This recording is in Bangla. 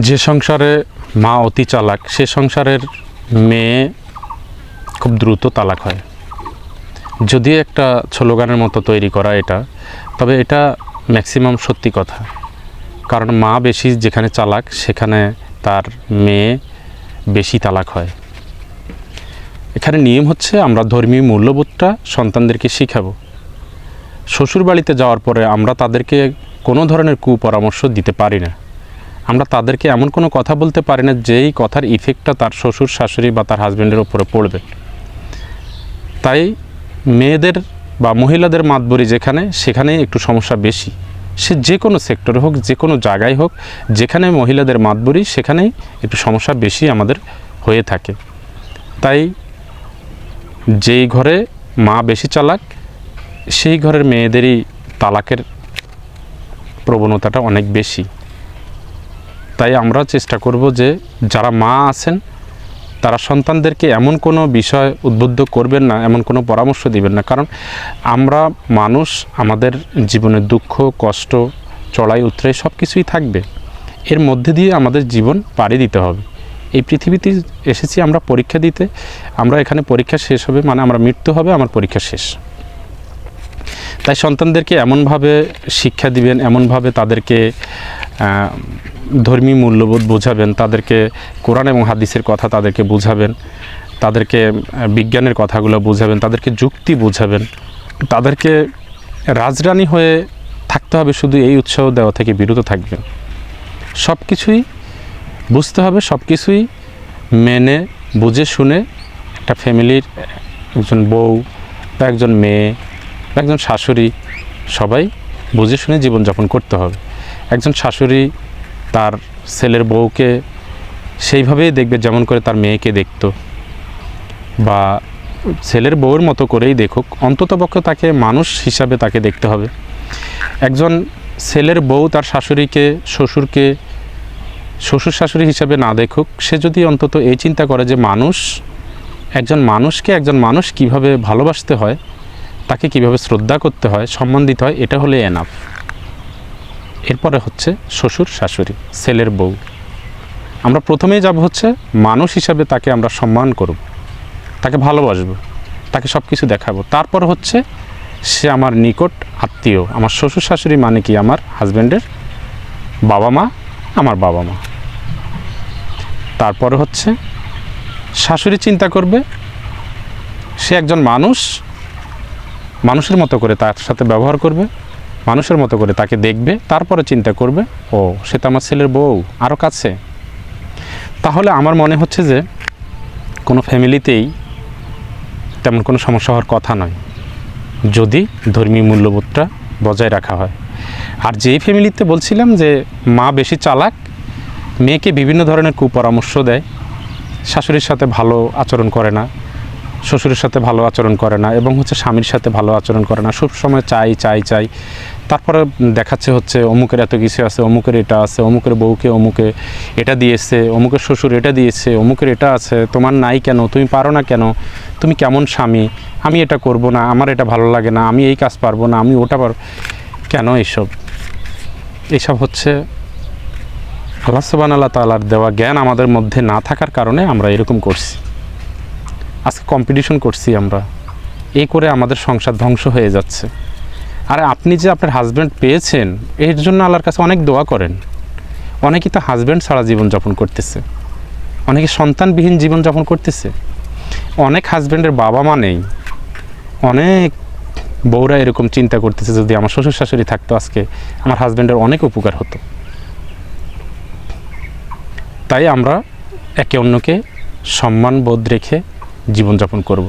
যে সংসারে মা অতি চালাক সে সংসারের মেয়ে খুব দ্রুত তালাক হয়। যদিও একটা স্লোগানের মতো তৈরি করা এটা, তবে এটা ম্যাক্সিমাম সত্যি কথা। কারণ মা বেশি যেখানে চালাক সেখানে তার মেয়ে বেশি তালাক হয়। এখানে নিয়ম হচ্ছে আমরা ধর্মীয় মূল্যবোধটা সন্তানদেরকে শিখাবো। শ্বশুর বাড়িতে যাওয়ার পরে আমরা তাদেরকে কোনো ধরনের কুপরামর্শ দিতে পারি না। আমরা তাদেরকে এমন কোনো কথা বলতে পারি না যেই কথার ইফেক্টটা তার শ্বশুর শাশুড়ি বা তার হাজব্যান্ডের উপরে পড়বে। তাই মেয়েদের বা মহিলাদের মাতবরি যেখানে, সেখানেই একটু সমস্যা বেশি। সে যে কোনো সেক্টরে হোক, যে কোনো জায়গায় হোক, যেখানে মহিলাদের মাতবরি সেখানেই একটু সমস্যা বেশি আমাদের হয়ে থাকে। তাই যেই ঘরে মা বেশি চালাক সেই ঘরের মেয়েদেরই তালাকের প্রবণতাটা অনেক বেশি। তাই আমরা চেষ্টা করব যে যারা মা আছেন তারা সন্তানদেরকে এমন কোনো বিষয় উদ্বুদ্ধ করবেন না, এমন কোনো পরামর্শ দিবেন না। কারণ আমরা মানুষ, আমাদের জীবনে দুঃখ কষ্ট চড়াই উতরাই সব কিছুই থাকবে। এর মধ্যে দিয়ে আমাদের জীবন পাড়ি দিতে হবে। এই পৃথিবীতে এসেছি আমরা পরীক্ষা দিতে। আমরা এখানে পরীক্ষা শেষ হবে মানে আমরা মৃত্যু হবে, আমার পরীক্ষা শেষ। তাই সন্তানদেরকে এমনভাবে শিক্ষা দিবেন, এমনভাবে তাদেরকে ধর্মীয় মূল্যবোধ বোঝাবেন, তাদেরকে কোরআন এবং হাদিসের কথা তাদেরকে বোঝাবেন, তাদেরকে বিজ্ঞানের কথাগুলো বোঝাবেন, তাদেরকে যুক্তি বোঝাবেন। তাদেরকে রাজরানী হয়ে থাকতে হবে শুধু এই উৎসাহ দেওয়া থেকে বিরত থাকবেন। সব কিছুই বুঝতে হবে, সব কিছুই মেনে বুঝে শুনে একটা ফ্যামিলির একজন বউ বা একজন মেয়ে বা একজন শাশুড়ি সবাই বুঝে শুনে জীবনযাপন করতে হবে। একজন শাশুড়ি তার ছেলের বউকে সেইভাবেই দেখবে যেমন করে তার মেয়েকে দেখতো, বা ছেলের বউয়ের মতো করেই দেখুক, অন্ততপক্ষে তাকে মানুষ হিসাবে তাকে দেখতে হবে। একজন ছেলের বউ তার শাশুড়িকে শ্বশুরকে শ্বশুর শাশুড়ি হিসাবে না দেখুক, সে যদি অন্তত এই চিন্তা করে যে মানুষ, একজন মানুষকে একজন মানুষ কিভাবে ভালোবাসতে হয়, তাকে কিভাবে শ্রদ্ধা করতে হয়, সম্মান দিতে হয়, এটা হলে এনাফ। এরপরে হচ্ছে শ্বশুর শাশুড়ি, ছেলের বউ। আমরা প্রথমেই যাব হচ্ছে মানুষ হিসাবে তাকে আমরা সম্মান করব, তাকে ভালোবাসবো, তাকে সব কিছু দেখাবো। তারপর হচ্ছে সে আমার নিকট আত্মীয়। আমার শ্বশুর শাশুড়ি মানে কি আমার হাজব্যান্ডের বাবা মা, আমার বাবা মা। তারপরে হচ্ছে শাশুড়ি চিন্তা করবে সে একজন মানুষ, মানুষের মতো করে তার সাথে ব্যবহার করবে, মানুষের মতো করে তাকে দেখবে। তারপরে চিন্তা করবে ও সে তো আমার ছেলের বউ, আরও কাছে। তাহলে আমার মনে হচ্ছে যে কোনো ফ্যামিলিতেই তেমন কোনো সমস্যা হওয়ার কথা নয়, যদি ধর্মীয় মূল্যবোধটা বজায় রাখা হয়। আর যেই ফ্যামিলিতে বলছিলাম যে মা বেশি চালাক, মেয়েকে বিভিন্ন ধরনের কুপরামর্শ দেয়, শাশুড়ির সাথে ভালো আচরণ করে না, শ্বশুরের সাথে ভালো আচরণ করে না, এবং হচ্ছে স্বামীর সাথে ভালো আচরণ করে না, সব সময় চাই চাই চাই। তারপরে দেখাচ্ছে হচ্ছে অমুকের এত কিছু আছে, অমুকের এটা আছে, অমুকের বউকে অমুকে এটা দিয়েছে, অমুকের শ্বশুর এটা দিয়েছে, অমুকের এটা আছে, তোমার নাই কেন, তুমি পারো না কেন, তুমি কেমন স্বামী, আমি এটা করব না, আমার এটা ভালো লাগে না, আমি এই কাজ পারবো না, আমি ওটা পারবো কেন। এইসব হচ্ছে আল্লাহ সুবহানাহু ওয়া তাআলার দেওয়া জ্ঞান আমাদের মধ্যে না থাকার কারণে আমরা এরকম করছি। আজকে কম্পিটিশন করছি আমরা, এই করে আমাদের সংসার ধ্বংস হয়ে যাচ্ছে। আর আপনি যে আপনার হাজব্যান্ড পেয়েছেন এর জন্য আল্লাহর কাছে অনেক দোয়া করেন। অনেকেই তো হাজব্যান্ড ছাড়া জীবনযাপন করতেছে, অনেকে সন্তানবিহীন জীবনযাপন করতেছে, অনেক হাজব্যান্ডের বাবা মা নেই, অনেক বউরা এরকম চিন্তা করতেছে যদি আমার শ্বশুর শাশুড়ি থাকতো আজকে আমার হাজব্যান্ডের অনেক উপকার হতো। তাই আমরা একে অন্যকে সম্মানবোধ রেখে জীবনযাপন করব।